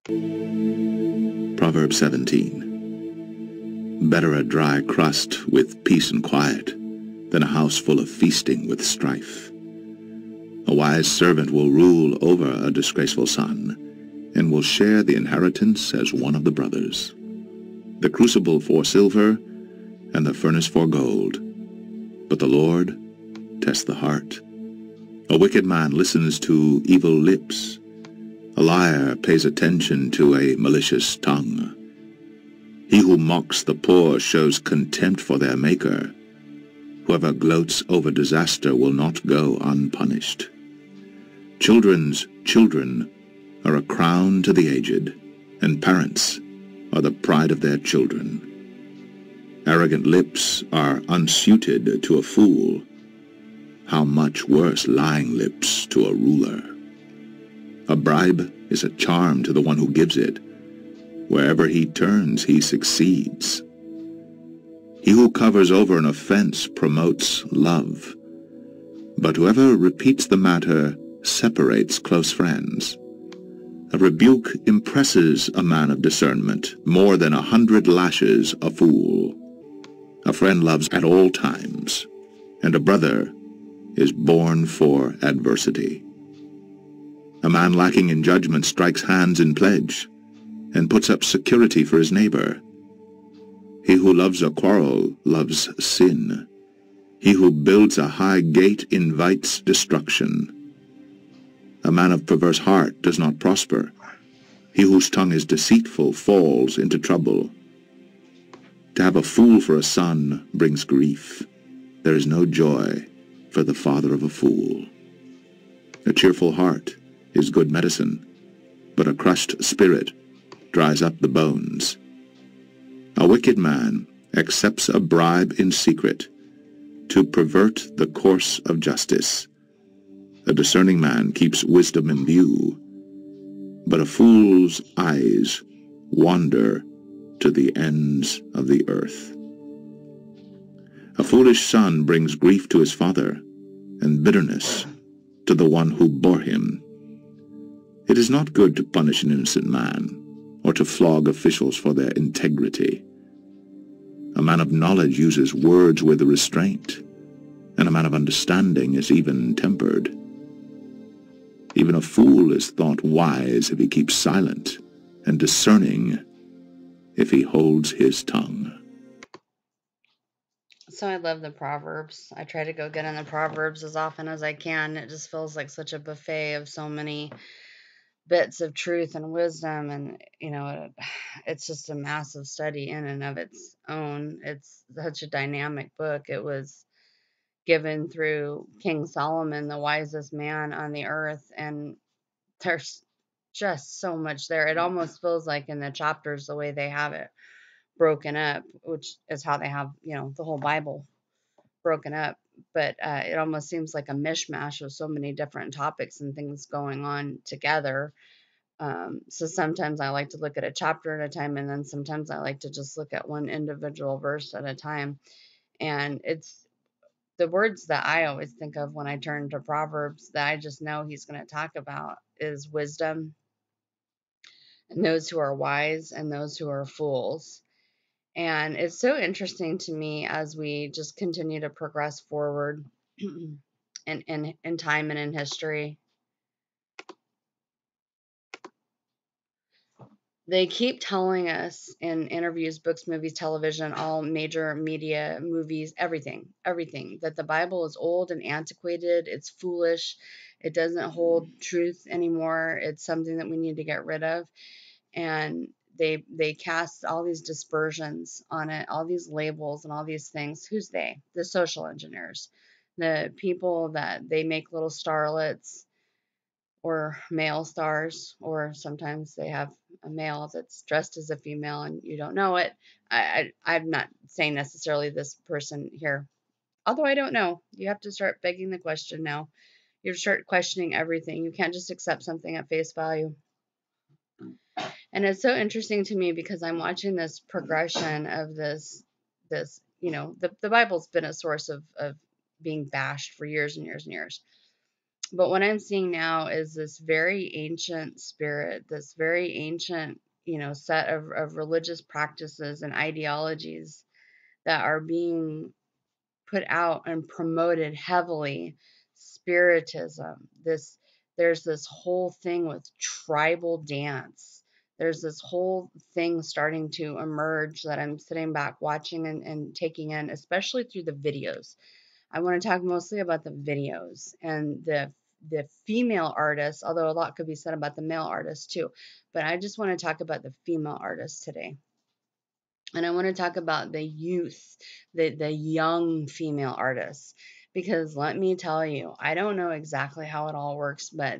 Proverbs 17. Better a dry crust with peace and quiet than a house full of feasting with strife. A wise servant will rule over a disgraceful son, and will share the inheritance as one of the brothers. The crucible for silver, and the furnace for gold. But the Lord tests the heart. A wicked man listens to evil lips. A liar pays attention to a malicious tongue. He who mocks the poor shows contempt for their Maker. Whoever gloats over disaster will not go unpunished. Children's children are a crown to the aged, and parents are the pride of their children. Arrogant lips are unsuited to a fool. How much worse lying lips to a ruler. A bribe is a charm to the one who gives it. Wherever he turns, he succeeds. He who covers over an offense promotes love, but whoever repeats the matter separates close friends. A rebuke impresses a man of discernment more than 100 lashes a fool. A friend loves at all times, and a brother is born for adversity. A man lacking in judgment strikes hands in pledge, and puts up security for his neighbor. He who loves a quarrel loves sin. He who builds a high gate invites destruction. A man of perverse heart does not prosper. He whose tongue is deceitful falls into trouble. To have a fool for a son brings grief. There is no joy for the father of a fool. A cheerful heart is good medicine, but a crushed spirit dries up the bones. A wicked man accepts a bribe in secret to pervert the course of justice. A discerning man keeps wisdom in view, but a fool's eyes wander to the ends of the earth. A foolish son brings grief to his father, and bitterness to the one who bore him. It is not good to punish an innocent man, or to flog officials for their integrity. A man of knowledge uses words with restraint, and a man of understanding is even-tempered. Even a fool is thought wise if he keeps silent, and discerning if he holds his tongue. So I love the Proverbs. I try to go get in the Proverbs as often as I can. It just feels like such a buffet of so many bits of truth and wisdom, and it's just a massive study in and of its own. It's such a dynamic book. It was given through King Solomon, the wisest man on the earth, and there's just so much there. It almost feels like in the chapters, the way they have it broken up, which is how they have, the whole Bible broken up. But it almost seems like a mishmash of so many different topics and things going on together. So sometimes I like to look at a chapter at a time, and then sometimes I like to just look at one individual verse at a time. And it's the words that I always think of when I turn to Proverbs that I just know he's going to talk about is wisdom, and those who are wise and those who are fools. And it's so interesting to me as we just continue to progress forward in time and in history. They keep telling us in interviews, books, movies, television, all major media, movies, everything, that the Bible is old and antiquated, it's foolish, it doesn't hold truth anymore, it's something that we need to get rid of. And they cast all these dispersions on it, all these labels and all these things. Who's they? The social engineers, the people that they make little starlets or male stars, or sometimes they have a male that's dressed as a female and you don't know it. I'm not saying necessarily this person here, although I don't know. You have to start begging the question now. You have to start questioning everything. You can't just accept something at face value. And it's so interesting to me because I'm watching this progression of this, the Bible's been a source of being bashed for years and years and years. But what I'm seeing now is this very ancient spirit, this very ancient, set of religious practices and ideologies that are being put out and promoted heavily. Spiritism, there's this whole thing with tribal dance. There's this whole thing starting to emerge that I'm sitting back watching and taking in, especially through the videos. I want to talk mostly about the videos and the female artists, although a lot could be said about the male artists too. But I just want to talk about the female artists today. And I want to talk about the youth, the young female artists, because let me tell you, I don't know exactly how it all works, but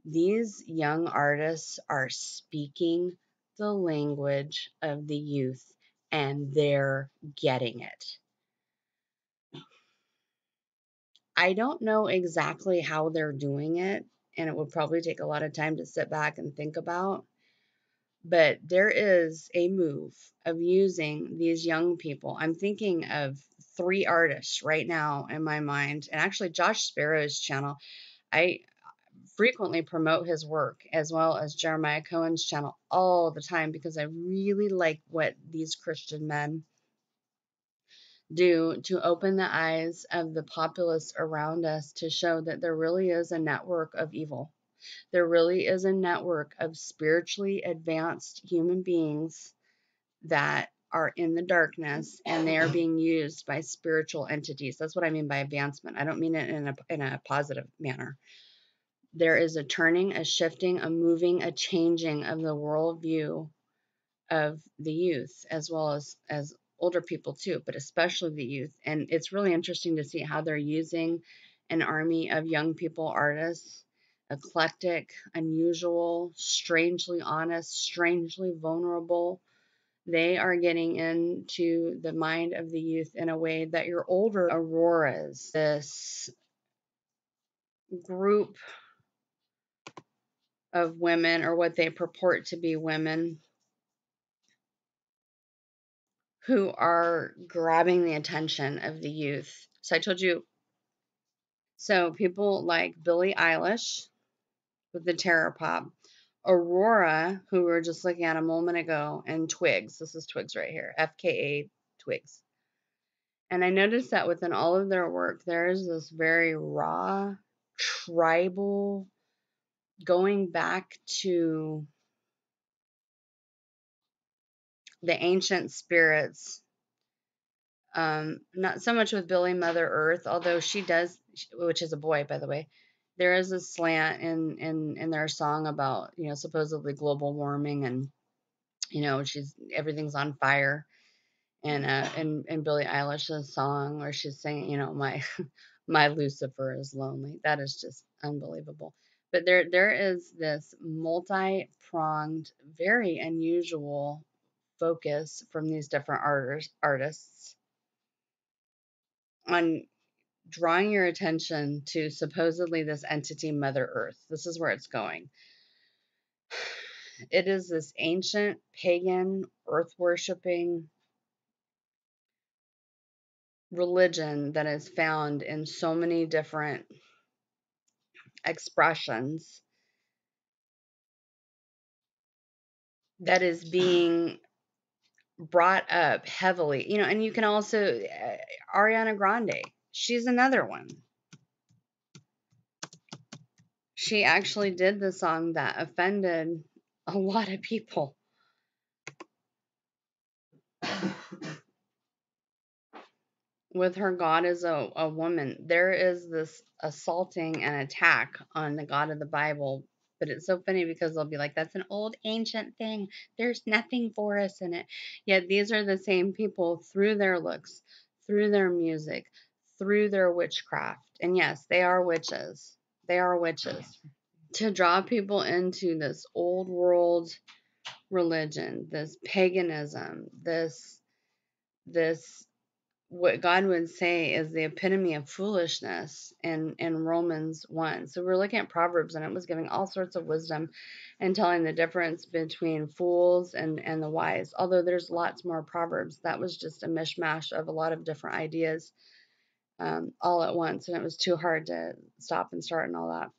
these young artists are speaking the language of the youth and they're getting it. I don't know exactly how they're doing it, and it would probably take a lot of time to sit back and think about. But there is a move of using these young people. I'm thinking of 3 artists right now in my mind, and actually Josh Sparrow's channel. I frequently promote his work as well as Jeremiah Cohen's channel all the time because I really like what these Christian men do to open the eyes of the populace around us to show that there really is a network of evil. There really is a network of spiritually advanced human beings that are in the darkness and they are being used by spiritual entities. That's what I mean by advancement. I don't mean it in a positive manner. There is a turning, a shifting, a moving, a changing of the worldview of the youth as well as older people too, but especially the youth. And it's really interesting to see how they're using an army of young people artists, eclectic, unusual, strangely honest, strangely vulnerable. They are getting into the mind of the youth in a way that your older auroras, this group of women or what they purport to be women who are grabbing the attention of the youth. So I told you, so people like Billie Eilish with the terror pop, Aurora, who we were just looking at a moment ago, and Twigs. This is Twigs right here, FKA Twigs. And I noticed that within all of their work, there is this very raw, tribal, going back to the ancient spirits. Not so much with Billy Mother Earth, although she does, which is a boy, by the way. There is a slant in their song about supposedly global warming and everything's on fire. And in Billie Eilish's song where she's singing, my my Lucifer is lonely. That is just unbelievable. But there is this multi-pronged, very unusual focus from these different artists on drawing your attention to supposedly this entity, Mother Earth. This is where it's going. It is this ancient, pagan, earth worshiping religion that is found in so many different expressions that is being brought up heavily. And you can also, Ariana Grande, she's another one. She actually did the song that offended a lot of people. With her God as a woman, there is this assaulting and attack on the God of the Bible. But it's so funny because they'll be like, that's an old ancient thing. There's nothing for us in it. Yet these are the same people through their looks, through their music, through their witchcraft. And yes, they are witches. They are witches. To draw people into this old world religion, this paganism, this what God would say is the epitome of foolishness in Romans 1. So we're looking at Proverbs, and it was giving all sorts of wisdom and telling the difference between fools and the wise. Although there's lots more Proverbs, that was just a mishmash of a lot of different ideas. all at once, and it was too hard to stop and start and all that.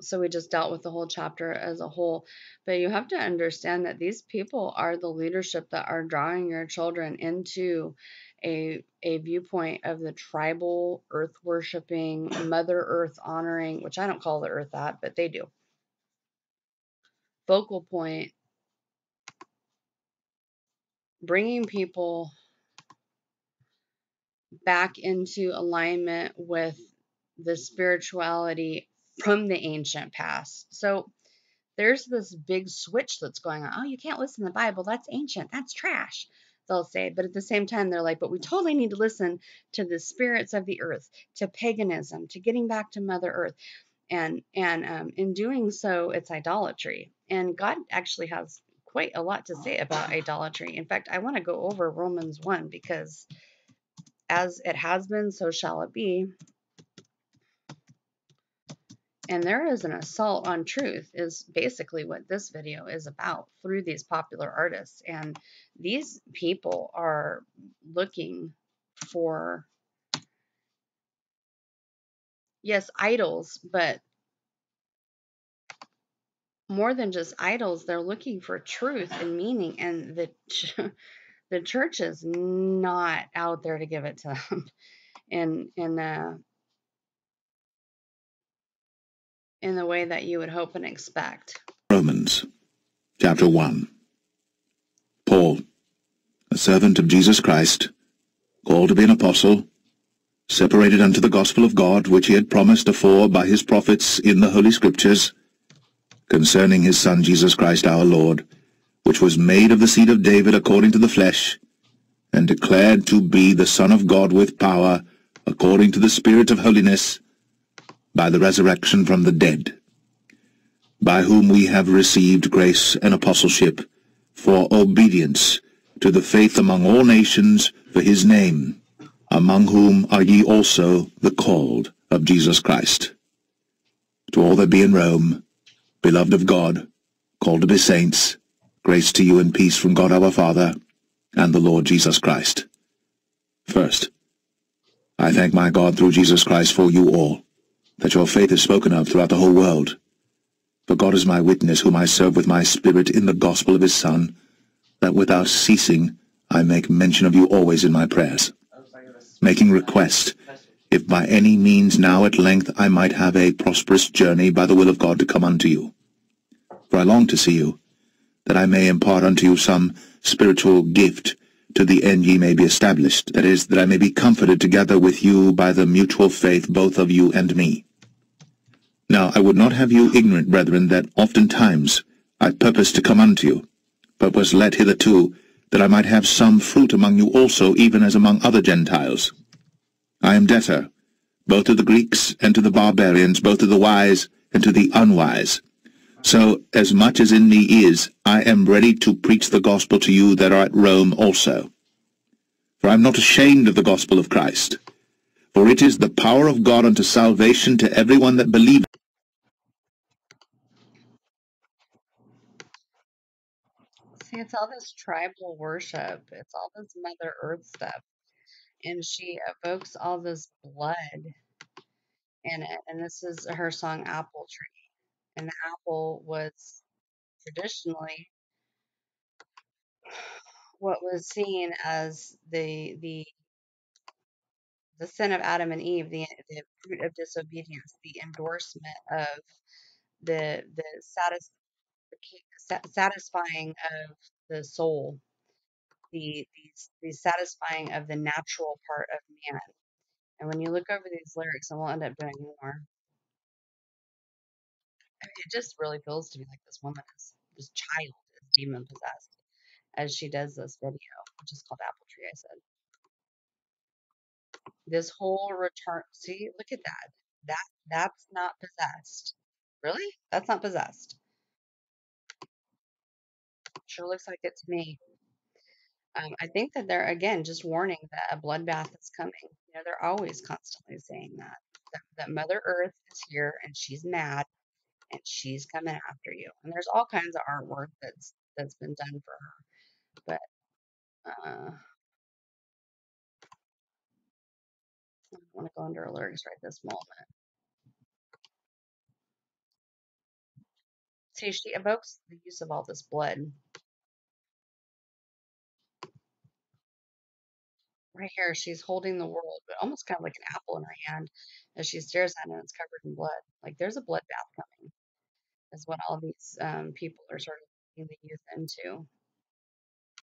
So we just dealt with the whole chapter as a whole. But you have to understand that these people are the leadership that are drawing your children into a viewpoint of the tribal, earth worshiping, Mother Earth honoring, which I don't call the earth that, but they do. Focal point, bringing people back into alignment with the spirituality from the ancient past. So there's this big switch that's going on. Oh, you can't listen to the Bible. That's ancient. That's trash. They'll say. But at the same time, they're like, but we totally need to listen to the spirits of the earth, to paganism, to getting back to Mother Earth. And in doing so, it's idolatry. And God actually has quite a lot to say about idolatry. In fact, I want to go over Romans 1 because as it has been, so shall it be. And there is an assault on truth is basically what this video is about through these popular artists. And these people are looking for, yes, idols, but more than just idols, they're looking for truth and meaning. And the church is not out there to give it to them in the way that you would hope and expect. Romans, chapter 1. Paul, a servant of Jesus Christ, called to be an apostle, separated unto the gospel of God, which he had promised afore by his prophets in the Holy Scriptures, concerning his Son Jesus Christ our Lord, which was made of the seed of David according to the flesh, and declared to be the Son of God with power, according to the Spirit of holiness, by the resurrection from the dead, by whom we have received grace and apostleship, for obedience to the faith among all nations for his name, among whom are ye also the called of Jesus Christ. To all that be in Rome, beloved of God, called to be saints, grace to you and peace from God our Father and the Lord Jesus Christ. First, I thank my God through Jesus Christ for you all, that your faith is spoken of throughout the whole world. For God is my witness, whom I serve with my spirit in the gospel of his Son, that without ceasing I make mention of you always in my prayers, making request, if by any means now at length I might have a prosperous journey by the will of God to come unto you. For I long to see you, that I may impart unto you some spiritual gift, to the end ye may be established, that is, that I may be comforted together with you by the mutual faith both of you and me. Now I would not have you ignorant, brethren, that oftentimes I purposed to come unto you, but was led hitherto, that I might have some fruit among you also, even as among other Gentiles. I am debtor, both to the Greeks and to the barbarians, both to the wise and to the unwise. So, as much as in me is, I am ready to preach the gospel to you that are at Rome also. For I am not ashamed of the gospel of Christ, for it is the power of God unto salvation to every one that believeth. See, it's all this tribal worship. It's all this Mother Earth stuff. And she evokes all this blood in it. And this is her song Apple Tree. And the apple was traditionally what was seen as the sin of Adam and Eve, the fruit of disobedience, the endorsement of the satisfying of the soul, the satisfying of the natural part of man. And when you look over these lyrics, and we'll end up doing more, I mean, it just really feels to me like this child is demon possessed as she does this video, which is called Apple Tree. I said this whole return. See, look at that. That's not possessed. Really? That's not possessed. Sure looks like it to me. I think that they're again just warning that a bloodbath is coming. You know, they're always constantly saying that Mother Earth is here and she's mad and she's coming after you. And there's all kinds of artwork that's been done for her. But want to go under her lyrics right this moment. See, she evokes the use of all this blood. Right here, she's holding the world, but almost kind of like an apple in her hand as she stares at it and it's covered in blood. Like there's a bloodbath coming, is what all these people are sort of leading the youth into.